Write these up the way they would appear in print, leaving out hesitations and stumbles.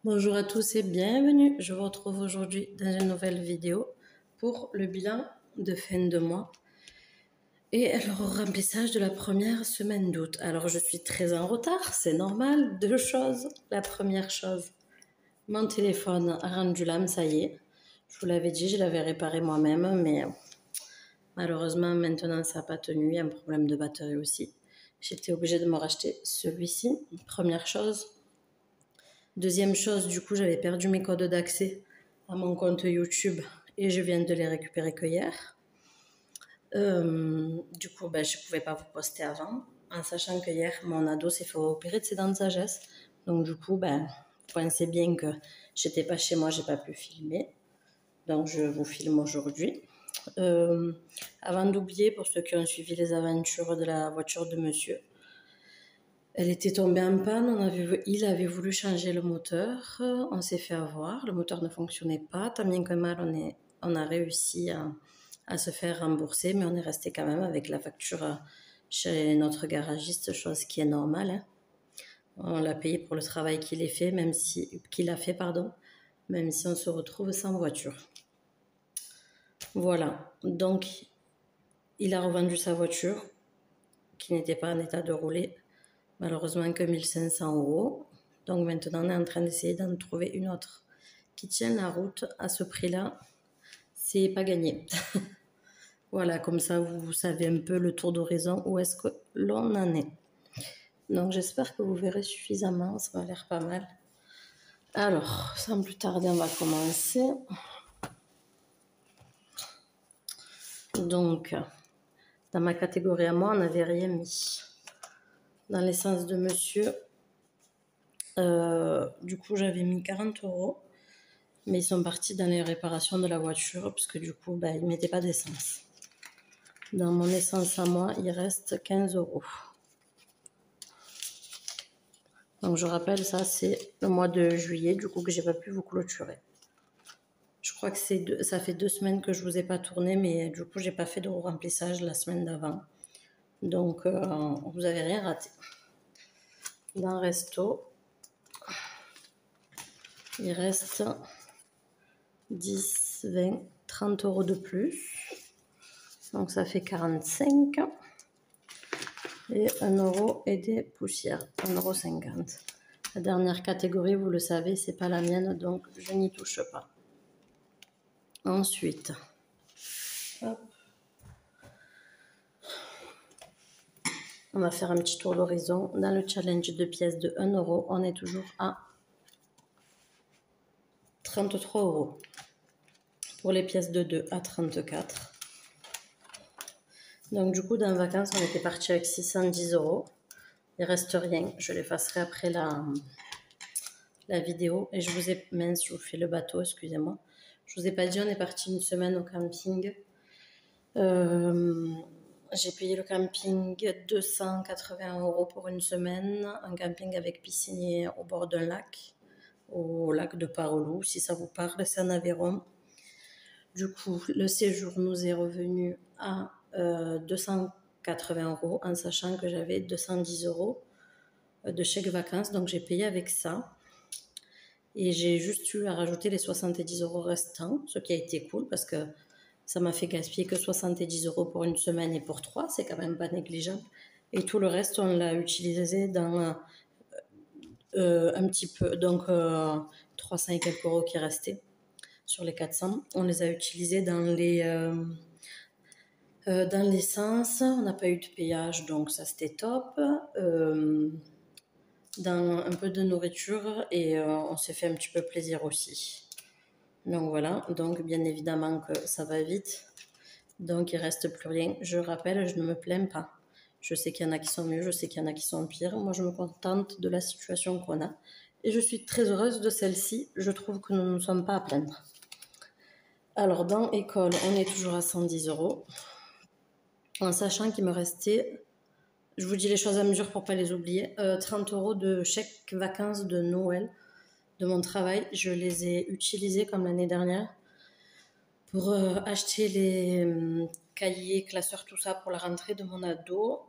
Bonjour à tous et bienvenue. Je vous retrouve aujourd'hui dans une nouvelle vidéo pour le bilan de fin de mois et le remplissage de la première semaine d'août. Alors je suis très en retard, c'est normal. Deux choses. La première chose, mon téléphone a rendu l'âme, ça y est. Je vous l'avais dit, je l'avais réparé moi-même, mais malheureusement maintenant ça n'a pas tenu. Il y a un problème de batterie aussi. J'étais obligée de me racheter celui-ci. Première chose. Deuxième chose, du coup, j'avais perdu mes codes d'accès à mon compte YouTube et je viens de les récupérer que hier. Du coup, je ne pouvais pas vous poster avant, en sachant que hier, mon ado s'est fait opérer de ses dents de sagesse. Donc, du coup, vous pensez bien que j'étais pas chez moi, j'ai pas pu filmer. Donc, je vous filme aujourd'hui. Avant d'oublier, pour ceux qui ont suivi les aventures de la voiture de monsieur, elle était tombée en panne, il avait voulu changer le moteur, on s'est fait avoir, le moteur ne fonctionnait pas, tant bien que mal on a réussi à se faire rembourser, mais on est resté quand même avec la facture chez notre garagiste, chose qui est normale. Hein. On l'a payé pour le travail qu'il a fait, même si on se retrouve sans voiture. Voilà, donc il a revendu sa voiture, qui n'était pas en état de rouler, malheureusement que 1500 €. Donc maintenant, on est en train d'essayer d'en trouver une autre qui tienne la route à ce prix-là. C'est pas gagné. Voilà, comme ça, vous savez un peu le tour d'horizon où est-ce que l'on en est. Donc j'espère que vous verrez suffisamment, ça m'a l'air pas mal. Alors, sans plus tarder, on va commencer. Donc, dans ma catégorie à moi, on n'avait rien mis. Dans l'essence de monsieur, du coup, j'avais mis 40 €. Mais ils sont partis dans les réparations de la voiture parce que du coup, ils ne mettaient pas d'essence. Dans mon essence à moi, il reste 15 €. Donc je rappelle, ça c'est le mois de juillet, du coup que j'ai pas pu vous clôturer. Je crois que ça fait 2 semaines que je vous ai pas tourné, mais du coup j'ai pas fait de remplissage la semaine d'avant. Donc vous avez rien raté. Dans Resto, il reste 10, 20, 30 € de plus. Donc ça fait 45. Et 1 € et des poussières, 1,50 €. La dernière catégorie, vous le savez, c'est pas la mienne, donc je n'y touche pas. Ensuite, hop, on va faire un petit tour d'horizon. Dans le challenge de pièces de 1 €, on est toujours à 33 €. Pour les pièces de 2, à 34. Donc du coup, dans les vacances, on était parti avec 610 €. Il reste rien, je l'effacerai après la vidéo. Et je vous fais le bateau, excusez-moi. Je vous ai pas dit, on est parti une semaine au camping. J'ai payé le camping 280 € pour une semaine. Un camping avec piscine au bord d'un lac, au lac de Parolou, si ça vous parle, c'est en Aveyron. Du coup, le séjour nous est revenu à 280 € en sachant que j'avais 210 € de chèque vacances, donc j'ai payé avec ça. Et j'ai juste eu à rajouter les 70 € restants, ce qui a été cool parce que ça m'a fait gaspiller que 70 € pour une semaine et pour 3, c'est quand même pas négligeable. Et tout le reste, on l'a utilisé dans un petit peu, donc 300 et quelques € qui restaient sur les 400. On les a utilisés dans l'essence, on n'a pas eu de péage, donc ça c'était top. Dans un peu de nourriture et on s'est fait un petit peu plaisir aussi. Donc voilà, donc bien évidemment que ça va vite. Donc il reste plus rien. Je rappelle, je ne me plains pas. Je sais qu'il y en a qui sont mieux, je sais qu'il y en a qui sont pires. Moi, je me contente de la situation qu'on a. Et je suis très heureuse de celle-ci. Je trouve que nous ne sommes pas à plaindre. Alors, dans école, on est toujours à 110 €. En sachant qu'il me restait, je vous dis les choses à mesure pour pas les oublier, 30 € de chèque vacances de Noël de mon travail. Je les ai utilisés comme l'année dernière pour acheter les cahiers, classeurs, tout ça pour la rentrée de mon ado.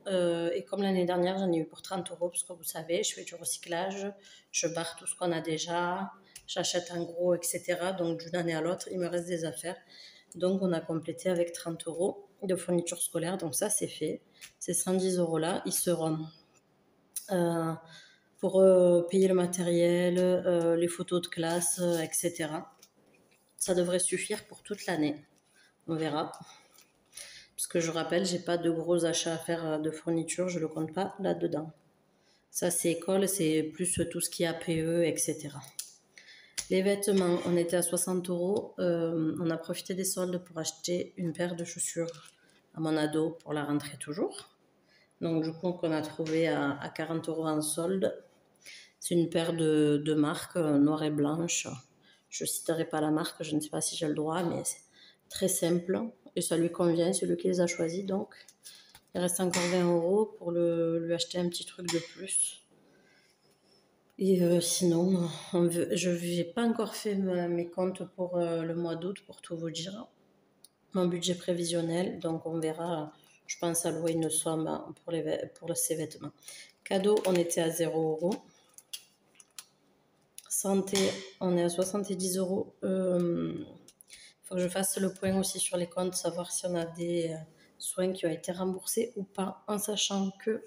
Et comme l'année dernière, j'en ai eu pour 30 €, parce que vous savez, je fais du recyclage, je barre tout ce qu'on a déjà, j'achète en gros, etc. Donc d'une année à l'autre, il me reste des affaires. Donc on a complété avec 30 € de fourniture scolaire. Donc ça, c'est fait. Ces 110 € là, ils seront pour payer le matériel, les photos de classe, etc. Ça devrait suffire pour toute l'année. On verra. Parce que je rappelle, j'ai pas de gros achats à faire de fourniture, je le compte pas là-dedans. Ça, c'est école, c'est plus tout ce qui est APE, etc. Les vêtements, on était à 60 €. On a profité des soldes pour acheter une paire de chaussures à mon ado pour la rentrée toujours. Donc, du coup, qu'on a trouvé à 40 € en solde. C'est une paire de marque noire et blanche. Je ne citerai pas la marque, je ne sais pas si j'ai le droit, mais c'est très simple et ça lui convient, c'est lui qui les a choisis. Donc, il reste encore 20 € pour lui acheter un petit truc de plus. Et sinon, je n'ai pas encore fait mes comptes pour le mois d'août, pour tout vous dire. Mon budget prévisionnel, donc on verra. Je pense allouer une somme pour ces vêtements. Cadeau, on était à 0 €. Santé, on est à 70 €. Faut que je fasse le point aussi sur les comptes, savoir si on a des soins qui ont été remboursés ou pas, en sachant que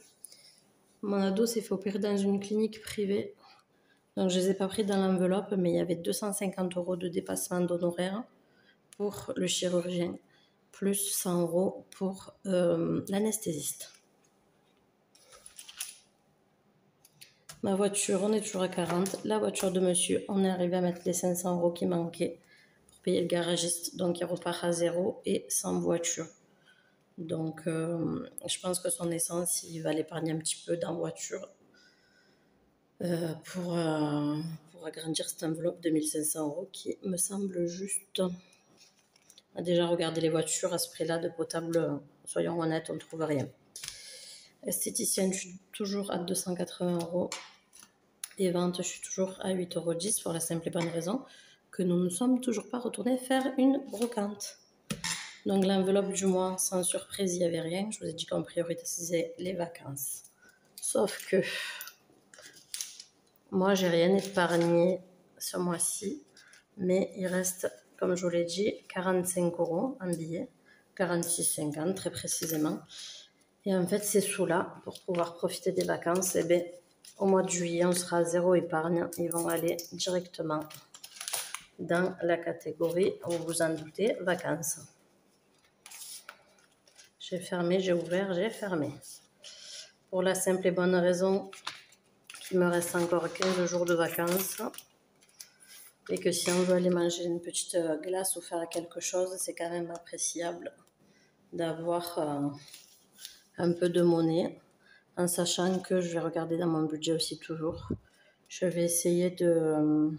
mon ado s'est fait opérer dans une clinique privée. Donc je ne les ai pas pris dans l'enveloppe, mais il y avait 250 € de dépassement d'honoraires pour le chirurgien, plus 100 € pour l'anesthésiste. Ma voiture, on est toujours à 40. La voiture de monsieur, on est arrivé à mettre les 500 € qui manquaient pour payer le garagiste. Donc, il repart à 0 et sans voiture. Donc, je pense que son essence, il va l'épargner un petit peu dans voiture pour agrandir cette enveloppe de 1500 € qui me semble juste. On a déjà regardé les voitures à ce prix-là de potable. Soyons honnêtes, on ne trouve rien. Esthéticienne, je suis toujours à 280 €. Et ventes, je suis toujours à 8,10 € pour la simple et bonne raison que nous ne sommes toujours pas retournés faire une brocante. Donc l'enveloppe du mois, sans surprise, il n'y avait rien. Je vous ai dit qu'en priorité, c'était les vacances. Sauf que moi, j'ai rien épargné ce mois-ci. Mais il reste, comme je vous l'ai dit, 45 € en billets. 46,50 très précisément. Et en fait, ces sous-là, pour pouvoir profiter des vacances, eh bien, au mois de juillet, on sera à 0 épargne. Ils vont aller directement dans la catégorie, vous vous en doutez, vacances. J'ai fermé, j'ai ouvert, j'ai fermé. Pour la simple et bonne raison qu'il me reste encore 15 jours de vacances. Et que si on veut aller manger une petite glace ou faire quelque chose, c'est quand même appréciable d'avoir un peu de monnaie. En sachant que je vais regarder dans mon budget aussi toujours. Je vais essayer de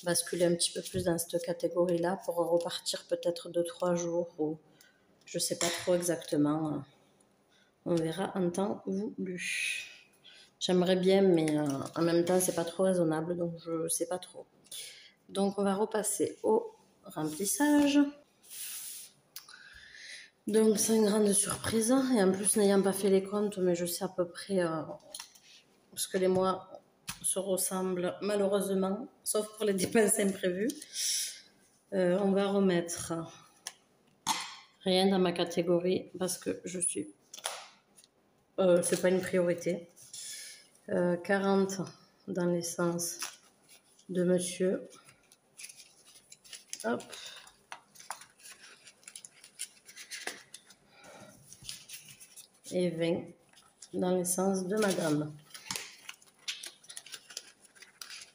basculer un petit peu plus dans cette catégorie-là pour repartir peut-être 2-3 jours ou je ne sais pas trop exactement. On verra en temps voulu. J'aimerais bien, mais en même temps, c'est pas trop raisonnable, donc je ne sais pas trop. Donc, on va repasser au remplissage. Donc, c'est une grande surprise. Et en plus, n'ayant pas fait les comptes, mais je sais à peu près ce que les mois se ressemblent, malheureusement, sauf pour les dépenses imprévues. On va remettre rien dans ma catégorie parce que je suis... c'est pas une priorité. 40 dans l'essence de monsieur. Hop. Et 20 dans l'essence de madame.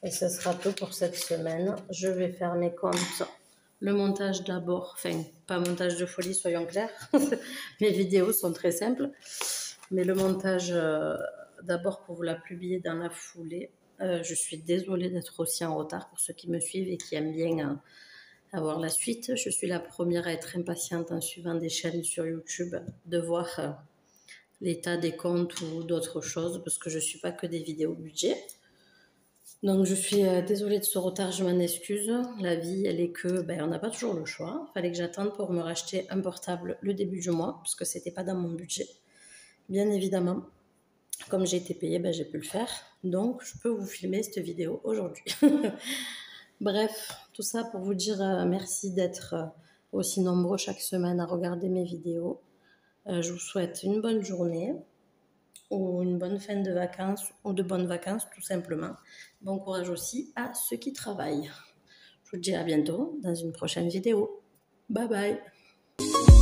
Et ce sera tout pour cette semaine. Je vais faire mes comptes. Le montage d'abord, enfin, pas montage de folie, soyons clairs. Mes vidéos sont très simples. Mais le montage, d'abord pour vous la publier dans la foulée. Je suis désolée d'être aussi en retard pour ceux qui me suivent et qui aiment bien avoir la suite. Je suis la première à être impatiente en suivant des chaînes sur YouTube, de voir l'état des comptes ou d'autres choses, parce que je ne suis pas que des vidéos budget. Donc je suis désolée de ce retard, je m'en excuse. La vie, elle est que, on n'a pas toujours le choix. Il fallait que j'attende pour me racheter un portable le début du mois, parce que c'était pas dans mon budget. Bien évidemment, comme j'ai été payée, j'ai pu le faire. Donc je peux vous filmer cette vidéo aujourd'hui. Bref, tout ça pour vous dire merci d'être aussi nombreux chaque semaine à regarder mes vidéos. Je vous souhaite une bonne journée ou une bonne fin de vacances ou de bonnes vacances tout simplement. Bon courage aussi à ceux qui travaillent. Je vous dis à bientôt dans une prochaine vidéo. Bye bye.